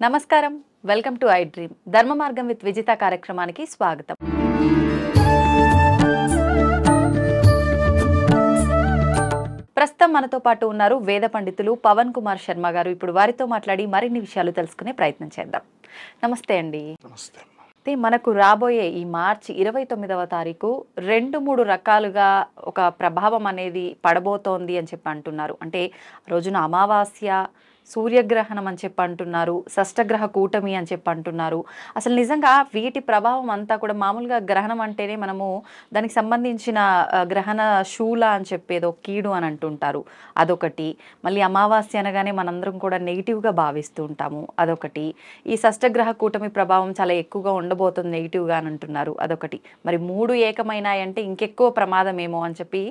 నమస్కారం. Welcome to I dream. ధర్మ మార్గం విత్ విజిత కార్యక్రమానికి స్వాగతం. ప్రస్తుతం మనతో పాటు ఉన్నారు వేద పండితులు పవన్ కుమార్ శర్మ గారు. ఇప్పుడు వారితో మాట్లాడి మరిన్ని విషయాలు తెలుసుకునే ప్రయత్నం చేద్దాం. నమస్తే అండి. నమస్తే. మనకు రాబోయే ఈ మార్చి 29వ తారీఖు 2-3 రకాలుగా ఒక ప్రభావం అనేది పడబోతోంది అని చెప్పి అంటున్నారు. అంటే రోజున అమావాస్య, సూర్యగ్రహణం అని చెప్పి అంటున్నారు, షష్టగ్రహ కూటమి అని చెప్పి అంటున్నారు. అసలు నిజంగా వీటి ప్రభావం అంతా కూడా మామూలుగా గ్రహణం అంటేనే మనము దానికి సంబంధించిన గ్రహణ శూల అని చెప్పేదో కీడు అని అంటుంటారు, అదొకటి. మళ్ళీ అమావాస్య అనగానే మనందరం కూడా నెగిటివ్గా భావిస్తూ ఉంటాము, అదొకటి. ఈ షష్టగ్రహ కూటమి ప్రభావం చాలా ఎక్కువగా ఉండబోతుంది నెగిటివ్గా అని అంటున్నారు, అదొకటి. మరి 3 ఏకమైనాయంటే ఇంకెక్కువ ప్రమాదం ఏమో అని చెప్పి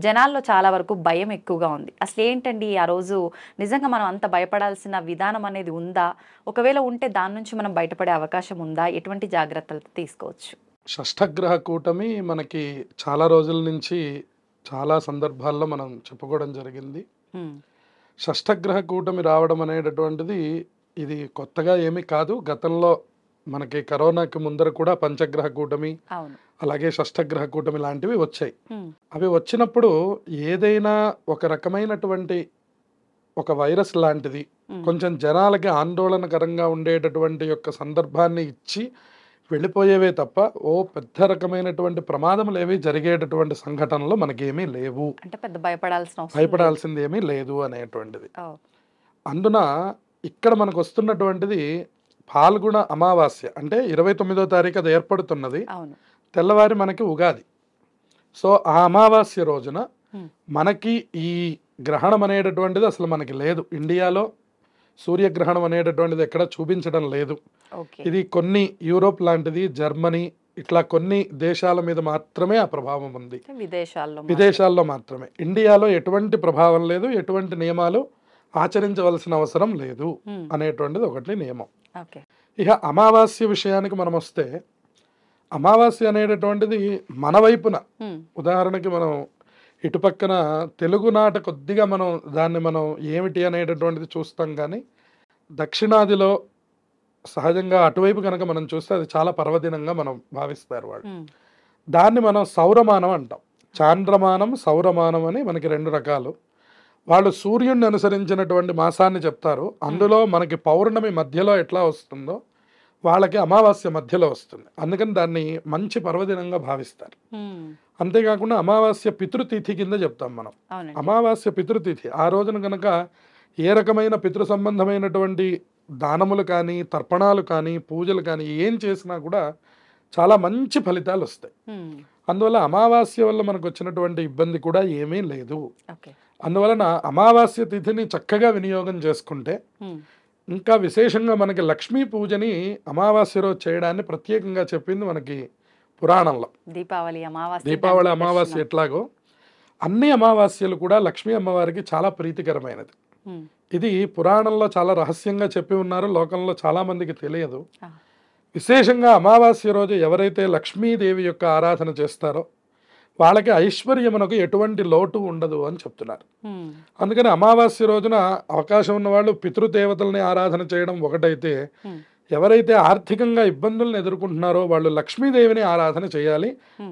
జనాల్లో చాలా వరకు భయం ఎక్కువగా ఉంది. అసలు ఏంటండి ఆ రోజు నిజంగా మనం అంత భయపడాల్సిన విధానం అనేది ఉందా? ఒకవేళ ఉంటే దాని నుంచి మనం బయటపడే అవకాశం ఉందా? ఎటువంటి జాగ్రత్తలు తీసుకోవచ్చు? షష్టగ్రహ కూటమి మనకి చాలా రోజుల నుంచి చాలా సందర్భాల్లో మనం చెప్పుకోవడం జరిగింది. షష్టగ్రహ కూటమి రావడం అనేటటువంటిది ఇది కొత్తగా ఏమీ కాదు. గతంలో మనకి కరోనాకి ముందర కూడా పంచగ్రహ కూటమి, అలాగే షష్టగ్రహ కూటమి లాంటివి వచ్చాయి. అవి వచ్చినప్పుడు ఏదైనా ఒక రకమైనటువంటి ఒక వైరస్ లాంటిది కొంచెం జనాలకి ఆందోళనకరంగా ఉండేటటువంటి యొక్క సందర్భాన్ని ఇచ్చి వెళ్ళిపోయేవే తప్ప పెద్ద రకమైనటువంటి ప్రమాదములు ఏవి జరిగేటటువంటి సంఘటనలు మనకేమీ లేవు. అంటే పెద్ద భయపడాల్సింది ఏమీ లేదు అనేటువంటిది. అందున ఇక్కడ మనకు వస్తున్నటువంటిది పాల్గొన అమావాస్య, అంటే 29వ తారీఖు అది ఏర్పడుతున్నది. తెల్లవారి మనకి ఉగాది. సో ఆ అమావాస్య రోజున మనకి ఈ గ్రహణం అనేటటువంటిది అసలు మనకి లేదు. ఇండియాలో సూర్యగ్రహణం అనేటటువంటిది ఎక్కడ చూపించడం లేదు. ఇది కొన్ని యూరోప్ లాంటిది, జర్మనీ, ఇట్లా కొన్ని దేశాల మీద మాత్రమే ఆ ప్రభావం ఉంది, విదేశాల్లో మాత్రమే. ఇండియాలో ఎటువంటి ప్రభావం లేదు, ఎటువంటి నియమాలు ఆచరించవలసిన అవసరం లేదు అనేటువంటిది ఒకటి నియమం. ఇక అమావాస్య విషయానికి మనం వస్తే, అమావాస్య అనేటటువంటిది మన వైపున, ఉదాహరణకి మనం ఇటుపక్కన తెలుగునాట కొద్దిగా మనం దాన్ని మనం ఏమిటి అనేటటువంటిది చూస్తాం, కానీ దక్షిణాదిలో సహజంగా అటువైపు కనుక మనం చూస్తే అది చాలా పర్వదినంగా మనం భావిస్తారు వాళ్ళు. దాన్ని మనం సౌరమానం అంటాం. చాంద్రమానం, సౌరమానం అని మనకి 2 రకాలు. వాళ్ళు సూర్యుడిని అనుసరించినటువంటి మాసాన్ని చెప్తారు. అందులో మనకి పౌర్ణమి మధ్యలో ఎట్లా వస్తుందో వాళ్ళకి అమావాస్య మధ్యలో వస్తుంది. అందుకని దాన్ని మంచి పర్వదినంగా భావిస్తారు. అంతేకాకుండా అమావాస్య పితృతిథి కింద చెప్తాం మనం. అమావాస్య పితృతిథి ఆ రోజున కనుక ఏ రకమైన పితృ సంబంధమైనటువంటి దానములు కానీ, తర్పణాలు కానీ, పూజలు కానీ ఏం చేసినా కూడా చాలా మంచి ఫలితాలు వస్తాయి. అందువల్ల అమావాస్య వల్ల మనకు వచ్చినటువంటి ఇబ్బంది కూడా ఏమీ లేదు. అందువలన అమావాస్య తిథిని చక్కగా వినియోగం చేసుకుంటే, ఇంకా విశేషంగా మనకి లక్ష్మీ పూజని అమావాస్య రోజు చేయడాన్ని ప్రత్యేకంగా చెప్పింది మనకి పురాణంలో. దీపావళి అమావాస్య ఎట్లాగో అన్ని అమావాస్యలు కూడా లక్ష్మీ అమ్మవారికి చాలా ప్రీతికరమైనది. ఇది పురాణంలో చాలా రహస్యంగా చెప్పి ఉన్నారు, లోకంలో చాలా మందికి తెలియదు. విశేషంగా అమావాస్య రోజు ఎవరైతే లక్ష్మీదేవి యొక్క ఆరాధన చేస్తారో వాళ్ళకి ఐశ్వర్యమునకు ఎటువంటి లోటు ఉండదు అని చెప్తున్నారు. అందుకని అమావాస్య రోజున అవకాశం ఉన్న వాళ్ళు పితృదేవతల్ని ఆరాధన చేయడం ఒకటైతే, ఎవరైతే ఆర్థికంగా ఇబ్బందులను ఎదుర్కొంటున్నారో వాళ్ళు లక్ష్మీదేవిని ఆరాధన చేయాలి.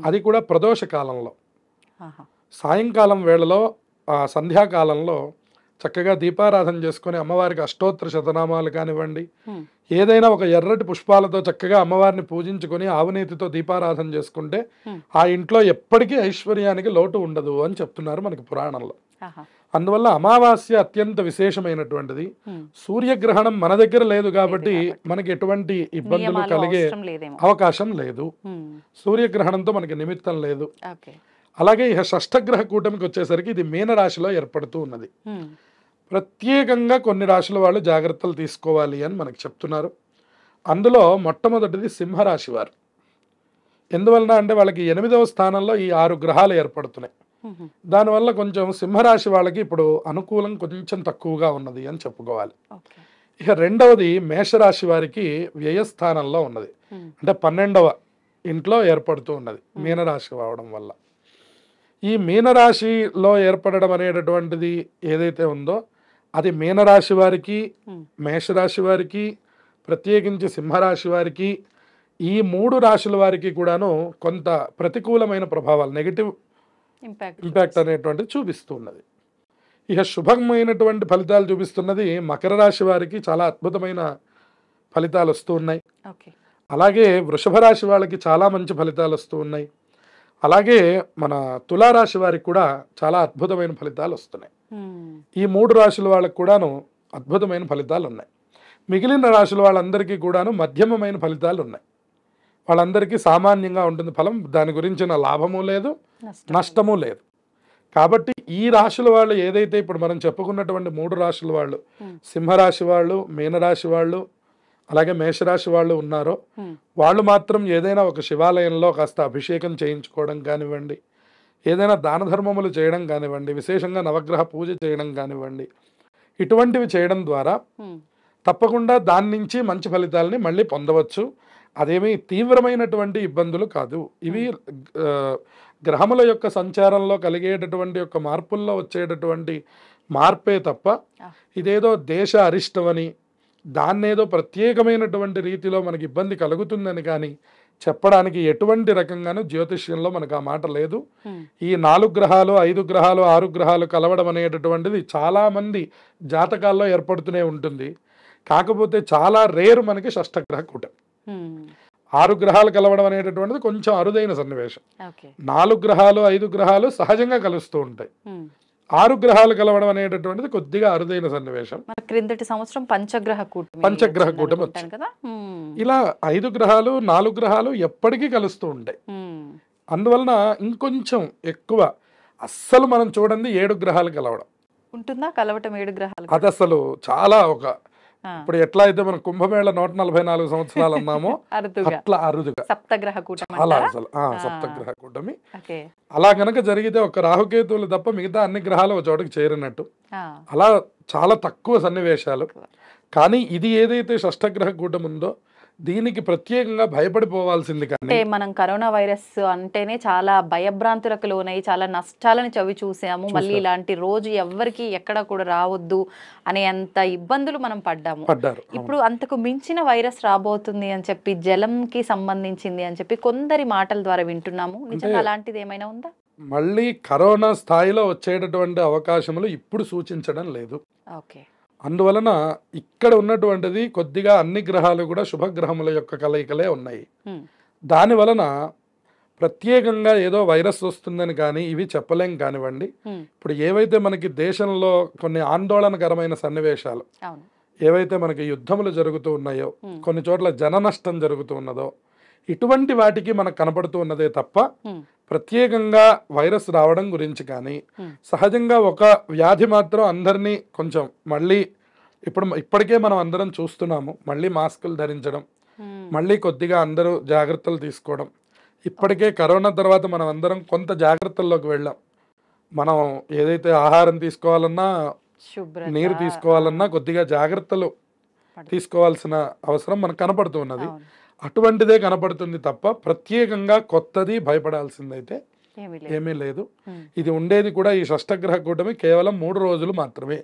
అది కూడా ప్రదోష కాలంలో, సాయంకాలం వేళలో, సంధ్యాకాలంలో చక్కగా దీపారాధన చేసుకొని అమ్మవారికి అష్టోత్తర శతనామాలు కానివ్వండి, ఏదైనా ఒక ఎర్రటి పుష్పాలతో చక్కగా అమ్మవారిని పూజించుకొని ఆవునేతితో దీపారాధన చేసుకుంటే ఆ ఇంట్లో ఎప్పటికీ ఐశ్వర్యానికి లోటు ఉండదు అని చెప్తున్నారు మనకి పురాణంలో. అందువల్ల అమావాస్య అత్యంత విశేషమైనటువంటిది. సూర్యగ్రహణం మన దగ్గర లేదు కాబట్టి మనకి ఎటువంటి ఇబ్బందులు కలిగే అవకాశం లేదు. సూర్యగ్రహణంతో మనకి నిమిత్తం లేదు. అలాగే ఇక షష్టగ్రహ కూటమికి వచ్చేసరికి ఇది మీనరాశిలో ఏర్పడుతూ ఉన్నది. ప్రత్యేకంగా కొన్ని రాశుల వాళ్ళు జాగ్రత్తలు తీసుకోవాలి అని మనకు చెప్తున్నారు. అందులో మొట్టమొదటిది సింహరాశి వారు. ఎందువలన అంటే వాళ్ళకి 8వ స్థానంలో ఈ 6 గ్రహాలు ఏర్పడుతున్నాయి. దానివల్ల కొంచెం సింహరాశి వాళ్ళకి ఇప్పుడు అనుకూలం కొంచెం తక్కువగా ఉన్నది అని చెప్పుకోవాలి. ఇక రెండవది మేషరాశి వారికి వ్యయస్థానంలో ఉన్నది, అంటే 12వ ఇంట్లో ఏర్పడుతూ ఉన్నది మీనరాశి అవడం వల్ల. ఈ మీనరాశిలో ఏర్పడడం అనేటటువంటిది ఏదైతే ఉందో అది మీనరాశి వారికి, ఉమ్, మేషరాశి వారికి, ప్రత్యేకించి సింహరాశి వారికి, ఈ 3 రాశుల వారికి కూడాను కొంత ప్రతికూలమైన ప్రభావాలు, నెగిటివ్ ఇంపాక్ట్ అనేటువంటిది చూపిస్తూ ఉన్నది. ఇక శుభమైనటువంటి ఫలితాలు చూపిస్తున్నది మకర రాశి వారికి చాలా అద్భుతమైన ఫలితాలు వస్తూ ఉన్నాయి. ఓకే. అలాగే వృషభ రాశి వాళ్ళకి చాలా మంచి ఫలితాలు వస్తూ ఉన్నాయి. అలాగే మన తులారాశి వారికి కూడా చాలా అద్భుతమైన ఫలితాలు వస్తున్నాయి. ఉమ్, ఈ 3 రాశుల వాళ్ళకి కూడాను అద్భుతమైన ఫలితాలు ఉన్నాయి. మిగిలిన రాశుల వాళ్ళందరికీ కూడాను మధ్యమమైన ఫలితాలు ఉన్నాయి. వాళ్ళందరికీ సామాన్యంగా ఉంటుంది ఫలం, దాని గురించిన లాభము లేదు, నష్టము లేదు. కాబట్టి ఈ రాశుల వాళ్ళు ఏదైతే ఇప్పుడు మనం చెప్పుకున్నటువంటి 3 రాశుల వాళ్ళు, సింహరాశి వాళ్ళు, మీనరాశి వాళ్ళు, అలాగే మేషరాశి వాళ్ళు ఉన్నారో వాళ్ళు మాత్రం ఏదైనా ఒక శివాలయంలో కాస్త అభిషేకం చేయించుకోవడం కానివ్వండి, ఏదైనా దాన ధర్మములు చేయడం కానివ్వండి, విశేషంగా నవగ్రహ పూజ చేయడం కానివ్వండి, ఇటువంటివి చేయడం ద్వారా తప్పకుండా దాని నుంచి మంచి ఫలితాలని మళ్ళీ పొందవచ్చు. అదేమీ తీవ్రమైనటువంటి ఇబ్బందులు కాదు. ఇవి గ్రహముల యొక్క సంచారంలో కలిగేటటువంటి యొక్క మార్పుల్లో వచ్చేటటువంటి మార్పే తప్ప ఇదేదో దేశ అరిష్టమని, దాన్నేదో ప్రత్యేకమైనటువంటి రీతిలో మనకి ఇబ్బంది కలుగుతుందని కానీ చెప్పడానికి ఎటువంటి రకంగానూ జ్యోతిష్యంలో మనకు ఆ మాట లేదు. ఈ 4 గ్రహాలు, 5 గ్రహాలు, 6 గ్రహాలు కలవడం అనేటటువంటిది చాలామంది జాతకాల్లో ఏర్పడుతూనే ఉంటుంది. కాకపోతే చాలా రేరు మనకి షష్టగ్రహ కూటమి. 6 గ్రహాలు కలవడం అనేటటువంటిది కొంచెం అరుదైన సన్నివేశం. 4 గ్రహాలు, 5 గ్రహాలు సహజంగా కలుస్తూ ఉంటాయి. 6 గ్రహాలు కలవడం అనేటటువంటిది కొద్దిగా అరుదైన సన్నివేశం. క్రిందటి సంవత్సరం పంచగ్రహ కూటమి వచ్చింది కదా. ఇలా 5 గ్రహాలు, 4 గ్రహాలు ఎప్పటికీ కలుస్తూ ఉంటాయి. అందువలన ఇంకొంచెం ఎక్కువ అస్సలు మనం చూడండి 7 గ్రహాలు కలవడం ఉంటుందా. కలవటం 7 గ్రహాలు అది అసలు చాలా ఒక, ఇప్పుడు ఎట్లా అయితే మనం కుంభమేళ 144 సంవత్సరాలు అన్నామో అట్లా అరుదుగా సప్తగ్రహ కూటమి చాలా అసలు సప్తగ్రహ కూటమి. అలా గనక జరిగితే ఒక రాహుకేతువులు తప్ప మిగతా అన్ని గ్రహాలు ఒక చోటకి చేరినట్టు. అలా చాలా తక్కువ సన్నివేశాలు. కానీ ఇది ఏదైతే షష్టగ్రహ కూటమి ఉందో దీనికి ప్రత్యేకంగా భయపడిపోవాల్సింది. కానీ మనం కరోనా వైరస్ అంటేనే చాలా భయభ్రాంతులకు లోనై చాలా నష్టాలను చవి చూసాము. మళ్ళీ ఇలాంటి రోజు ఎవ్వరికి ఎక్కడ కూడా రావద్దు అనే అంత ఇబ్బందులు మనం పడ్డారు. ఇప్పుడు అంతకు మించిన వైరస్ రాబోతుంది అని చెప్పి, జలంకి సంబంధించింది అని చెప్పి కొందరి మాటల ద్వారా వింటున్నాము. నిజంగా అలాంటిది ఏమైనా ఉందా? మళ్ళీ కరోనా స్థాయిలో వచ్చేటటువంటి అవకాశములు ఇప్పుడు సూచించడం లేదు. ఓకే. అందువలన ఇక్కడ ఉన్నటువంటిది కొద్దిగా అన్ని గ్రహాలు కూడా శుభగ్రహముల యొక్క కలయికలే ఉన్నాయి. దాని వలన ప్రత్యేకంగా ఏదో వైరస్ వస్తుందని కానీ ఇవి చెప్పలేం కానివ్వండి. ఇప్పుడు ఏవైతే మనకి దేశంలో కొన్ని ఆందోళనకరమైన సన్నివేశాలు, ఏవైతే మనకి యుద్ధములు జరుగుతూ ఉన్నాయో, కొన్ని చోట్ల జన నష్టం జరుగుతూ ఉన్నదో, ఇటువంటి వాటికి మనకు కనపడుతూ ఉన్నదే తప్ప ప్రత్యేకంగా వైరస్ రావడం గురించి కానీ, సహజంగా ఒక వ్యాధి మాత్రం అందరినీ కొంచెం మళ్ళీ ఇప్పటికే మనం అందరం చూస్తున్నాము, మళ్ళీ మాస్కులు ధరించడం, మళ్ళీ కొద్దిగా అందరూ జాగ్రత్తలు తీసుకోవడం. ఇప్పటికే కరోనా తర్వాత మనం అందరం కొంత జాగ్రత్తల్లోకి వెళ్ళాం. మనం ఏదైతే ఆహారం తీసుకోవాలన్నా, నీరు తీసుకోవాలన్నా కొద్దిగా జాగ్రత్తలు తీసుకోవాల్సిన అవసరం మనకు కనపడుతూ ఉన్నది. అటువంటిదే కనపడుతుంది తప్ప ప్రత్యేకంగా కొత్తది భయపడాల్సిందైతే ఏమీ లేదు. ఇది ఉండేది కూడా ఈ షష్టగ్రహ కూటమి కేవలం 3 రోజులు మాత్రమే.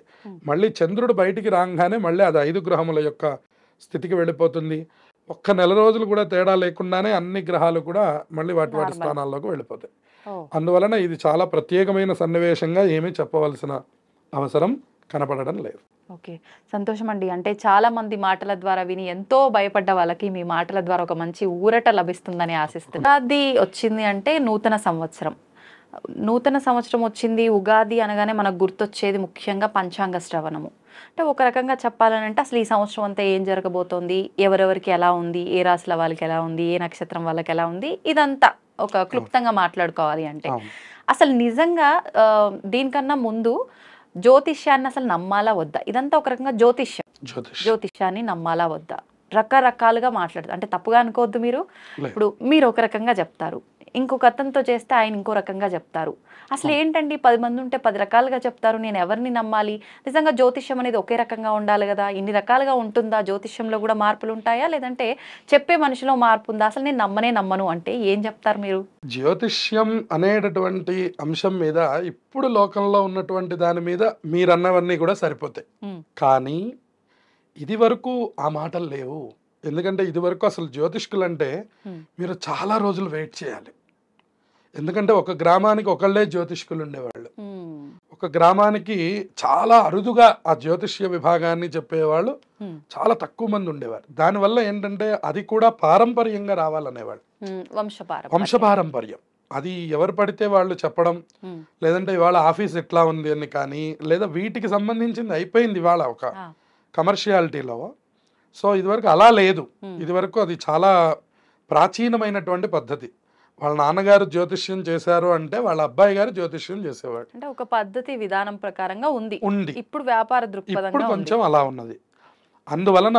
మళ్ళీ చంద్రుడు బయటికి రాగానే మళ్ళీ అది 5 గ్రహముల యొక్క స్థితికి వెళ్ళిపోతుంది. ఒక్క నెల రోజులు కూడా తేడా లేకుండానే అన్ని గ్రహాలు కూడా మళ్ళీ వాటి స్థానాల్లోకి వెళ్ళిపోతాయి. అందువలన ఇది చాలా ప్రత్యేకమైన సన్నివేశంగా ఏమీ చెప్పవలసిన అవసరం కనపడడం లేదు. ఓకే, సంతోషం అండి. అంటే చాలా మంది మాటల ద్వారా విని ఎంతో భయపడ్డ వాళ్ళకి మీ మాటల ద్వారా ఒక మంచి ఊరట లభిస్తుందని ఆశిస్తున్నాను. ఉగాది వచ్చింది అంటే నూతన సంవత్సరం. నూతన సంవత్సరం వచ్చింది, ఉగాది అనగానే మనకు గుర్తొచ్చేది ముఖ్యంగా పంచాంగ శ్రవణము. అంటే ఒక రకంగా చెప్పాలనంటే అసలు ఈ సంవత్సరం అంతా ఏం జరగబోతోంది, ఎవరెవరికి ఎలా ఉంది, ఏ రాశుల వాళ్ళకి ఎలా ఉంది, ఏ నక్షత్రం వాళ్ళకి ఎలా ఉంది, ఇదంతా ఒక క్లుప్తంగా మాట్లాడుకోవాలి అంటే అసలు నిజంగా దీనికన్నా ముందు జ్యోతిష్యాన్ని అసలు నమ్మాలా వద్దా? ఇదంతా ఒక రకంగా జ్యోతిష్యాన్ని నమ్మాలా వద్దా? రకరకాలుగా మాట్లాడతారు. అంటే తప్పుగా అనుకోవద్దు మీరు. ఇప్పుడు మీరు ఒక రకంగా చెప్తారు, ఇంకొక అతనితో చేస్తే ఆయన ఇంకో రకంగా చెప్తారు. అసలు ఏంటండి 10 మంది ఉంటే 10 రకాలుగా చెప్తారు, నేను ఎవరిని నమ్మాలి? నిజంగా జ్యోతిష్యం అనేది ఒకే రకంగా ఉండాలి కదా, ఇన్ని రకాలుగా ఉంటుందా? జ్యోతిష్యంలో కూడా మార్పులు ఉంటాయా, లేదంటే చెప్పే మనిషిలో మార్పు ఉందా? అసలు నేను నమ్మను అంటే ఏం చెప్తారు మీరు? జ్యోతిష్యం అనేటటువంటి అంశం మీద ఇప్పుడు లోకంలో ఉన్నటువంటి దాని మీద మీరన్నవన్నీ కూడా సరిపోతాయి. కానీ ఇది వరకు ఆ మాటలు లేవు. ఎందుకంటే ఇది వరకు అసలు జ్యోతిష్కులంటే మీరు చాలా రోజులు వెయిట్ చేయాలి. ఎందుకంటే ఒక గ్రామానికి ఒకళ్ళే జ్యోతిష్కులు ఉండేవాళ్ళు. ఒక గ్రామానికి చాలా అరుదుగా ఆ జ్యోతిష్య విభాగాన్ని చెప్పేవాళ్ళు చాలా తక్కువ మంది ఉండేవారు. దానివల్ల ఏంటంటే అది కూడా పారంపర్యంగా రావాలనేవాళ్ళు, వంశపారంపర్యం. అది ఎవరు పడితే వాళ్ళు చెప్పడం, లేదంటే ఇవాళ ఆఫీస్ ఎట్లా ఉంది అని, కానీ లేదా వీటికి సంబంధించింది అయిపోయింది ఇవాళ ఒక కమర్షియాలిటీలో. సో ఇదివరకు అలా లేదు. ఇదివరకు అది చాలా ప్రాచీనమైనటువంటి పద్ధతి. వాళ్ళ నాన్నగారు జ్యోతిష్యం చేశారు అంటే వాళ్ళ అబ్బాయి గారు జ్యోతిష్యం చేసేవాడు. అంటే ఒక పద్ధతి విధానం ప్రకారంగా ఉంది. ఇప్పుడు వ్యాపార దృక్పథంగా కొంచెం అలా ఉన్నది. అందువలన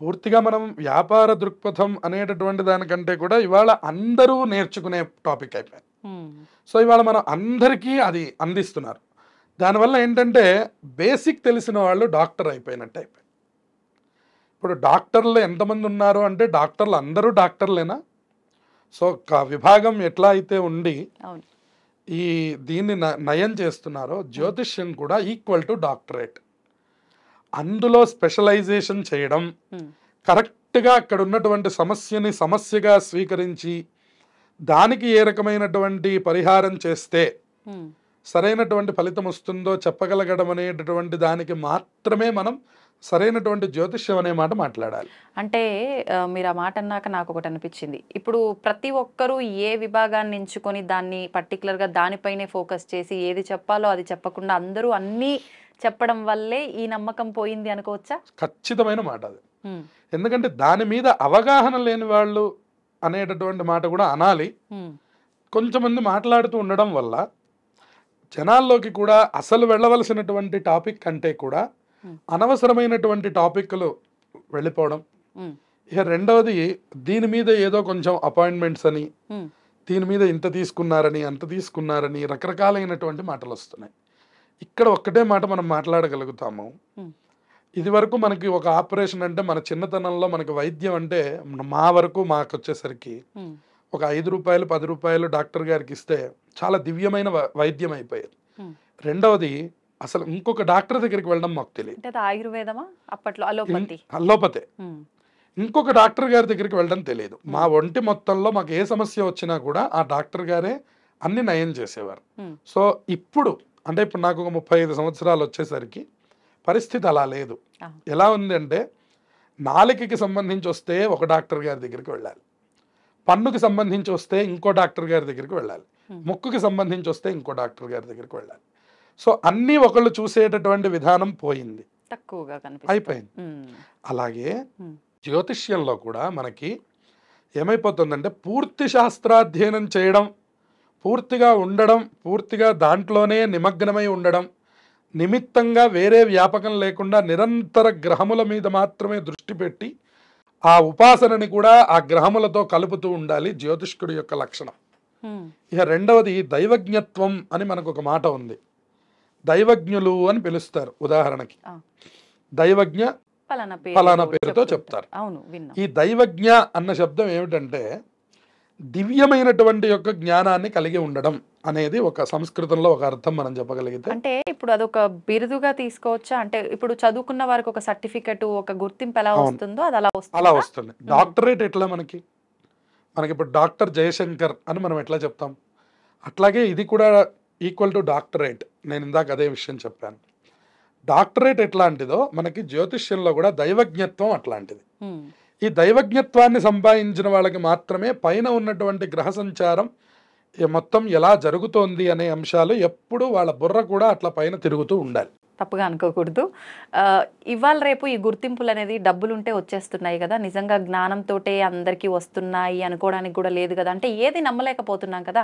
పూర్తిగా మనం వ్యాపార దృక్పథం అనేటటువంటి దానికంటే కూడా ఇవాళ అందరూ నేర్చుకునే టాపిక్ అయిపోయింది. సో ఇవాళ మనం అందరికీ అది అందిస్తున్నారు. దానివల్ల ఏంటంటే బేసిక్ తెలిసిన వాళ్ళు డాక్టర్ అయిపోయినట్టు అయిపోయింది. ఇప్పుడు డాక్టర్లు ఎంతమంది ఉన్నారు అంటే డాక్టర్లు అందరూ డాక్టర్లేనా? సో విభాగం ఎట్లా అయితే ఉండి దీన్ని నయం చేస్తున్నారో జ్యోతిష్యం కూడా ఈక్వల్ టు డాక్టరేట్. అందులో స్పెషలైజేషన్ చేయడం, కరెక్ట్గా అక్కడ ఉన్నటువంటి సమస్యని సమస్యగా స్వీకరించి దానికి ఏ రకమైనటువంటి పరిహారం చేస్తే సరైనటువంటి ఫలితం వస్తుందో చెప్పగలగడం అనేటటువంటి దానికి మాత్రమే మనం సరైనటువంటి జ్యోతిష్యం అనే మాట మాట్లాడాలి. అంటే మీరు ఆ మాట అన్నాక నాకు ఒకటి అనిపించింది. ఇప్పుడు ప్రతి ఒక్కరూ ఏ విభాగాన్ని ఎంచుకొని దాన్ని పర్టికులర్గా దానిపైనే ఫోకస్ చేసి ఏది చెప్పాలో అది చెప్పకుండా అందరూ అన్నీ చెప్పడం వల్లే ఈ నమ్మకం పోయింది అనుకోవచ్చా? ఖచ్చితమైన మాట అది. ఎందుకంటే దాని మీద అవగాహన లేని వాళ్ళు అనేటటువంటి మాట కూడా అనాలి. కొంతమంది మాట్లాడుతూ ఉండడం వల్ల జనాల్లోకి కూడా అసలు వెళ్ళవలసినటువంటి టాపిక్ కంటే కూడా అనవసరమైనటువంటి టాపిక్లు వెళ్ళిపోవడం. ఇక రెండవది, దీని మీద ఏదో కొంచెం అపాయింట్మెంట్స్ అని, దీని మీద ఇంత తీసుకున్నారని అంత తీసుకున్నారని రకరకాలైనటువంటి మాటలు వస్తున్నాయి. ఇక్కడ ఒక్కటే మాట మనం మాట్లాడగలుగుతాము. ఇది వరకు మనకి ఒక ఆపరేషన్ అంటే మన చిన్నతనంలో మనకి వైద్యం అంటే మా వరకు మాకు వచ్చేసరికి ఒక 5 రూపాయలు 10 రూపాయలు డాక్టర్ గారికి ఇస్తే చాలా దివ్యమైన వైద్యం అయిపోయేది. రెండవది, అసలు ఇంకొక డాక్టర్ దగ్గరికి వెళ్ళడం మాకు తెలియదు. ఆయుర్వేదమా అప్పట్లో? అలోపతే. ఇంకొక డాక్టర్ గారి దగ్గరికి వెళ్ళడం తెలియదు. మా ఒంటి మొత్తంలో మాకు ఏ సమస్య వచ్చినా కూడా ఆ డాక్టర్ గారే అన్ని నయం చేసేవారు. సో ఇప్పుడు అంటే ఇప్పుడు నాకు ఒక 35 సంవత్సరాలు వచ్చేసరికి పరిస్థితి అలా లేదు. ఎలా ఉంది అంటే నాలుకకి సంబంధించి వస్తే ఒక డాక్టర్ గారి దగ్గరికి వెళ్ళాలి, పన్నుకి సంబంధించి వస్తే ఇంకో డాక్టర్ గారి దగ్గరికి వెళ్ళాలి, ముక్కుకి సంబంధించి వస్తే ఇంకో డాక్టర్ గారి దగ్గరికి వెళ్ళాలి. సో అన్నీ ఒకళ్ళు చూసేటటువంటి విధానం పోయింది, తక్కువగా అయిపోయింది. అలాగే జ్యోతిష్యంలో కూడా మనకి ఏమైపోతుందంటే పూర్తి శాస్త్రాధ్యయనం చేయడం, పూర్తిగా ఉండడం, పూర్తిగా దాంట్లోనే నిమగ్నమై ఉండడం, నిమిత్తంగా వేరే వ్యాపకం లేకుండా నిరంతర గ్రహముల మీద మాత్రమే దృష్టి పెట్టి ఆ ఉపాసనని కూడా ఆ గ్రహములతో కలుపుతూ ఉండాలి జ్యోతిష్కుడి యొక్క లక్షణం. ఇక రెండవది దైవజ్ఞత్వం అని మనకు ఒక మాట ఉంది. దైవజ్ఞులు అని పిలుస్తారు. ఉదాహరణకి దైవజ్ఞ ఫలానా పేరుతో చెప్తారు. ఈ దైవజ్ఞ అన్న శబ్దం ఏమిటంటే దివ్యమైనటువంటి యొక్క జ్ఞానాన్ని కలిగి ఉండడం అనేది ఒక సంస్కృతంలో ఒక అర్థం మనం చెప్పగలిగితే. అంటే ఇప్పుడు అదొక బిరుదుగా తీసుకోవచ్చా? అంటే ఇప్పుడు చదువుకున్న వారికి ఒక సర్టిఫికెట్, ఒక గుర్తింపు ఎలా వస్తుందో అది అలా వస్తుంది. డాక్టరేట్ ఎట్లా మనకి ఇప్పుడు డాక్టర్ జయశంకర్ అని మనం ఎట్లా చెప్తాం, అట్లాగే ఇది కూడా ఈక్వల్ టు డాక్టరేట్. నేను ఇందాక అదే విషయం చెప్పాను. డాక్టరేట్ ఎట్లాంటిదో మనకి జ్యోతిష్యంలో కూడా దైవజ్ఞత్వం అట్లాంటిది. ఈ దైవజ్ఞత్వాన్ని సంపాదించిన వాళ్ళకి మాత్రమే పైన ఉన్నటువంటి గ్రహ సంచారం మొత్తం ఎలా జరుగుతోంది అనే అంశాలు ఎప్పుడు వాళ్ళ బుర్ర కూడా అట్లా పైన తిరుగుతూ ఉండాలి. తప్పుగా అనుకోకూడదు. ఇవాళ రేపు ఈ గుర్తింపులు అనేది డబ్బులుంటే వచ్చేస్తున్నాయి కదా, నిజంగా జ్ఞానంతోటే అందరికీ వస్తున్నాయి అనుకోవడానికి కూడా లేదు కదా. అంటే ఏది నమ్మలేకపోతున్నాం కదా.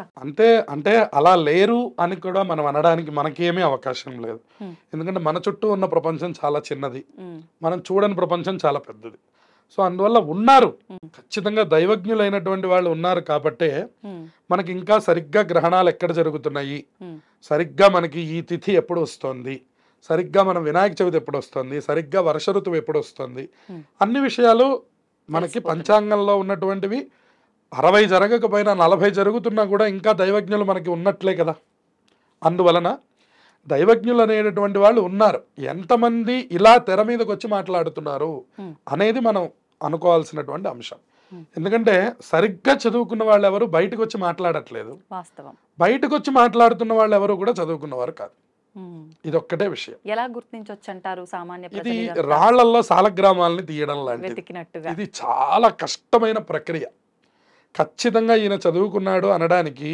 అంటే అలా లేరు అని కూడా మనం అనడానికి మనకేమీ అవకాశం లేదు. ఎందుకంటే మన చుట్టూ ఉన్న ప్రపంచం చాలా చిన్నది, మనం చూడని ప్రపంచం చాలా పెద్దది. సో అందువల్ల ఉన్నారు, ఖచ్చితంగా దైవజ్ఞులైనటువంటి వాళ్ళు ఉన్నారు కాబట్టే మనకి ఇంకా సరిగ్గా గ్రహణాలు ఎక్కడ జరుగుతున్నాయి, సరిగ్గా మనకి ఈ తిథి ఎప్పుడు వస్తుంది, సరిగ్గా మనం వినాయక చవితి ఎప్పుడు వస్తుంది, సరిగ్గా వర్ష ఋతువు ఎప్పుడు వస్తుంది, అన్ని విషయాలు మనకి పంచాంగంలో ఉన్నటువంటివి 60 జరగకపోయినా 40 జరుగుతున్నా కూడా ఇంకా దైవజ్ఞులు మనకి ఉన్నట్లే కదా. అందువలన దైవజ్ఞులు అనేటటువంటి వాళ్ళు ఉన్నారు. ఎంతమంది ఇలా తెర మీదకి వచ్చి మాట్లాడుతున్నారు అనేది మనం అనుకోవాల్సినటువంటి అంశం. ఎందుకంటే సరిగ్గా చదువుకున్న వాళ్ళు ఎవరు బయటకు వచ్చి మాట్లాడట్లేదు, బయటకు వచ్చి మాట్లాడుతున్న వాళ్ళు ఎవరు కూడా చదువుకున్నవారు కాదు. ఇదొక్కటే విషయం. ఎలా గుర్తించొచ్చు అంటారు సామాన్య ఇది రాళ్లల్లో సాలగ్రామాలని తీయడం లాంటిది. ఇది చాలా కష్టమైన ప్రక్రియ. ఖచ్చితంగా ఈయన చదువుకున్నాడు అనడానికి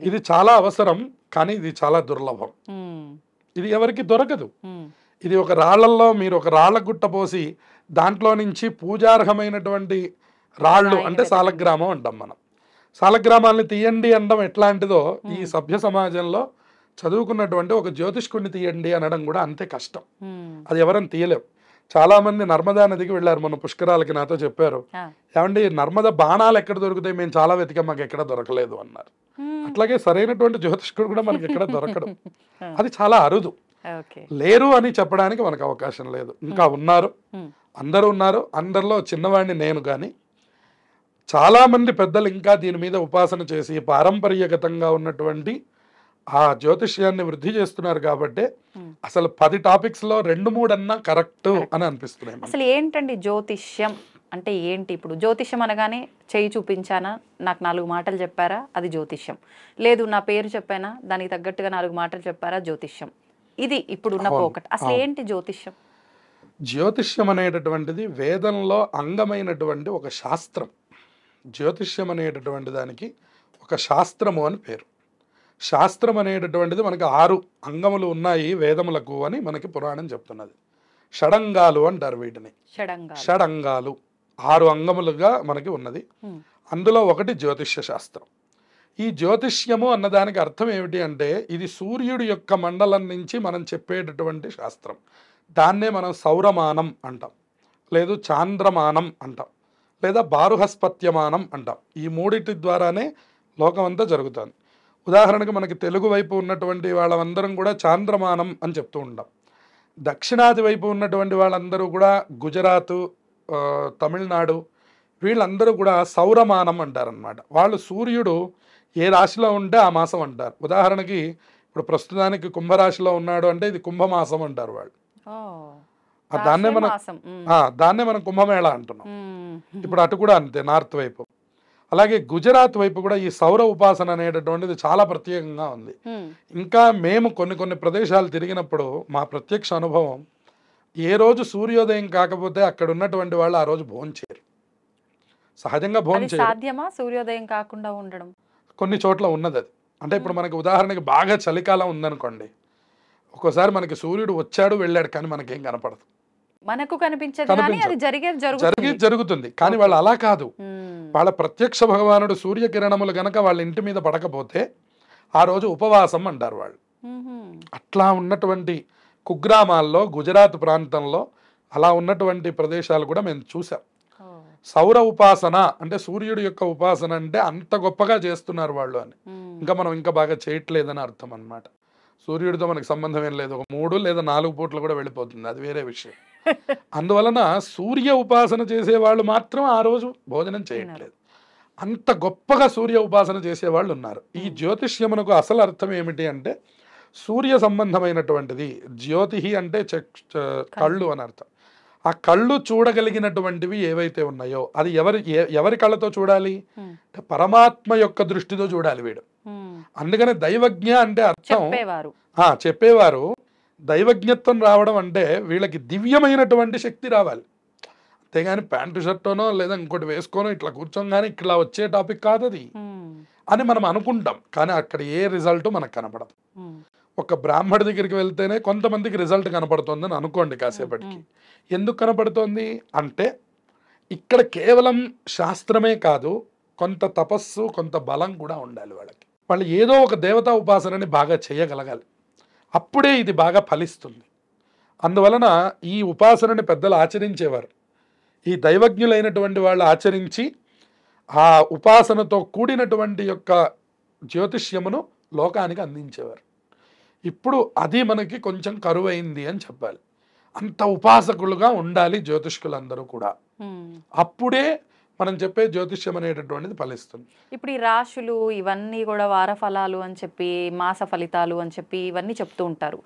ఇది చాలా అవసరం, కానీ ఇది చాలా దుర్లభం. ఇది ఎవరికి దొరకదు. ఇది ఒక రాళ్లల్లో మీరు ఒక రాళ్ల గుట్ట పోసి దాంట్లో నుంచి పూజార్హమైనటువంటి రాళ్ళు అంటే సాలగ్రామం అంటాం మనం. సాలగ్రామాలని తీయండి అనడం ఎట్లాంటిదో ఈ సభ్య సమాజంలో చదువుకున్నటువంటి ఒక జ్యోతిష్కుడిని తీయండి అనడం కూడా అంతే కష్టం. అది ఎవరైనా తీయలేం. చాలా మంది నర్మదా నదికి వెళ్ళారు మొన్న పుష్కరాలకి, నాతో చెప్పారు, ఏమండి నర్మదా బాణాలు ఎక్కడ దొరుకుతాయి, మేము చాలా వెతికాం, మాకు ఎక్కడ దొరకలేదు అన్నారు. అట్లాగే సరైనటువంటి జ్యోతిష్కుడు కూడా మనకి ఎక్కడ దొరకడం, అది చాలా అరుదు. లేరు అని చెప్పడానికి మనకు అవకాశం లేదు. ఇంకా ఉన్నారు, అందరూ ఉన్నారు. అందరిలో చిన్నవాడిని నేను. కానీ చాలా మంది పెద్దలు ఇంకా దీని మీద ఉపాసన చేసి పారంపర్యగతంగా ఉన్నటువంటి ఆ జ్యోతిష్యాన్ని వృద్ధి చేస్తున్నారు. కాబట్టి అసలు 10 టాపిక్స్ లో 2-3 అన్నా కరెక్ట్ అని అనిపిస్తున్నాయి. అసలు ఏంటండి జ్యోతిష్యం అంటే ఏంటి? ఇప్పుడు జ్యోతిష్యం అనగానే చేయి చూపించానా, నాకు 4 మాటలు చెప్పారా, అది జ్యోతిష్యం. లేదు నా పేరు చెప్పానా, దానికి తగ్గట్టుగా 4 మాటలు చెప్పారా, జ్యోతిష్యం. ఇది ఇప్పుడున్న పోకట్. అసలు ఏంటి జ్యోతిష్యం? జ్యోతిష్యం అనేటటువంటిది వేదంలో అంగమైనటువంటి ఒక శాస్త్రం. జ్యోతిష్యం అనేటటువంటి దానికి ఒక శాస్త్రము అని పేరు. శాస్త్రం అనేటటువంటిది మనకి 6 అంగములు ఉన్నాయి వేదములకు అని మనకి పురాణం చెప్తున్నది. షడంగాలు అంటారు వీటిని. షడంగాలు 6 అంగములుగా మనకి ఉన్నది. అందులో ఒకటి జ్యోతిష్య శాస్త్రం. ఈ జ్యోతిష్యము అన్నదానికి అర్థం ఏమిటి అంటే ఇది సూర్యుడి యొక్క మండలం నుంచి మనం చెప్పేటటువంటి శాస్త్రం. దాన్నే మనం సౌరమానం అంటాం, లేదు చాంద్రమానం అంటాం, లేదా బారుహస్పత్యమానం అంటాం. ఈ 3 ద్వారానే లోకమంతా జరుగుతుంది. ఉదాహరణకు మనకి తెలుగు వైపు ఉన్నటువంటి వాళ్ళందరం కూడా చాంద్రమానం అని చెప్తూ ఉంటాం. దక్షిణాది వైపు ఉన్నటువంటి వాళ్ళందరూ కూడా గుజరాత్, తమిళనాడు, వీళ్ళందరూ కూడా సౌరమానం అంటారనమాట. వాళ్ళు సూర్యుడు ఏ రాశిలో ఉంటే ఆ మాసం అంటారు. ఉదాహరణకి ఇప్పుడు ప్రస్తుతానికి కుంభరాశిలో ఉన్నాడు అంటే ఇది కుంభమాసం అంటారు వాళ్ళు. దాన్నే మనం కుంభమేళ అంటున్నాం. ఇప్పుడు అటు కూడా అంతే, నార్త్ వైపు. అలాగే గుజరాత్ వైపు కూడా ఈ సౌర ఉపాసన అనేటటువంటిది చాలా ప్రత్యేకంగా ఉంది. ఇంకా మేము కొన్ని ప్రదేశాలు తిరిగినప్పుడు మా ప్రత్యక్ష అనుభవం, ఏ రోజు సూర్యోదయం కాకపోతే అక్కడ ఉన్నటువంటి వాళ్ళు ఆ రోజు భోజనం చేయరు. సహజంగా భోజనం చేయరు. సాధ్యమా సూర్యోదయం కాకుండా ఉండడం? కొన్ని చోట్ల ఉన్నది అది. అంటే ఇప్పుడు మనకి ఉదాహరణకి బాగా చలికాలం ఉందనుకోండి, ఒక్కోసారి మనకి సూర్యుడు వచ్చాడు వెళ్ళాడు కానీ మనకేం కనపడదు, మనకు కనిపించదు, జరిగేది జరుగుతుంది. కానీ వాళ్ళు అలా కాదు. వాళ్ళ ప్రత్యక్ష భగవానుడు సూర్యకిరణములు గనక వాళ్ళ ఇంటి మీద పడకపోతే ఆ రోజు ఉపవాసం అంటారు వాళ్ళు. అట్లా ఉన్నటువంటి కుగ్రామాల్లో గుజరాత్ ప్రాంతంలో అలా ఉన్నటువంటి ప్రదేశాలు కూడా మేము చూసాం. సౌర ఉపాసన అంటే సూర్యుడి యొక్క ఉపాసన అంటే అంత గొప్పగా చేస్తున్నారు వాళ్ళు అని. ఇంకా మనం ఇంకా బాగా చేయట్లేదని అర్థం అన్నమాట. సూర్యుడితో మనకు సంబంధం ఏం లేదు, ఒక 3 లేదా 4 పూటలు కూడా వెళ్ళిపోతుంది, అది వేరే విషయం. అందువలన సూర్య ఉపాసన చేసేవాళ్ళు మాత్రం ఆ రోజు భోజనం చేయట్లేదు. అంత గొప్పగా సూర్య ఉపాసన చేసేవాళ్ళు ఉన్నారు. ఈ జ్యోతిష్యమునకు అసలు అర్థం ఏమిటి అంటే సూర్య సంబంధమైనటువంటిది. జ్యోతి అంటే కళ్ళు అని అర్థం. ఆ కళ్ళు చూడగలిగినటువంటివి ఏవైతే ఉన్నాయో అది ఎవరి కళ్ళతో చూడాలి? పరమాత్మ యొక్క దృష్టితో చూడాలి వీడు. అందుకనే దైవజ్ఞ అంటే అర్థం చెప్పేవారు. దైవజ్ఞత్వం రావడం అంటే వీళ్ళకి దివ్యమైనటువంటి శక్తి రావాలి. అంతేగాని ప్యాంటు షర్టోనో లేదా ఇంకోటి వేసుకోనో ఇట్లా కూర్చోగానే ఇట్లా వచ్చే టాపిక్ కాదు అది అని మనం అనుకుంటాం. కానీ అక్కడ ఏ రిజల్ట్ మనకు కనపడదు. ఒక బ్రాహ్మడి దగ్గరికి వెళ్తేనే కొంతమందికి రిజల్ట్ కనపడుతుందని అనుకోండి కాసేపటికి. ఎందుకు కనపడుతోంది అంటే ఇక్కడ కేవలం శాస్త్రమే కాదు, కొంత తపస్సు, కొంత బలం కూడా ఉండాలి వాళ్ళకి. వాళ్ళు ఏదో ఒక దేవతా ఉపాసనని బాగా చేయగలగాలి. అప్పుడే ఇది బాగా ఫలిస్తుంది. అందువలన ఈ ఉపాసనని పెద్దలు ఆచరించేవారు. ఈ దైవజ్ఞులైనటువంటి వాళ్ళు ఆచరించి ఆ ఉపాసనతో కూడినటువంటి యొక్క జ్యోతిష్యమును లోకానికి అందించేవారు. ఇప్పుడు అది మనకి కొంచెం కరువైంది అని చెప్పాలి. అంత ఉపాసకులుగా ఉండాలి జ్యోతిష్కులందరూ కూడా. అప్పుడే మనం చెప్పే జ్యోతిష్యం అనేటటువంటిది ఫలిస్తుంది. ఇప్పుడు ఈ రాశులు ఇవన్నీ కూడా వార ఫలాలు అని చెప్పి, మాస ఫలితాలు అని చెప్పి ఇవన్నీ చెప్తూ ఉంటారు.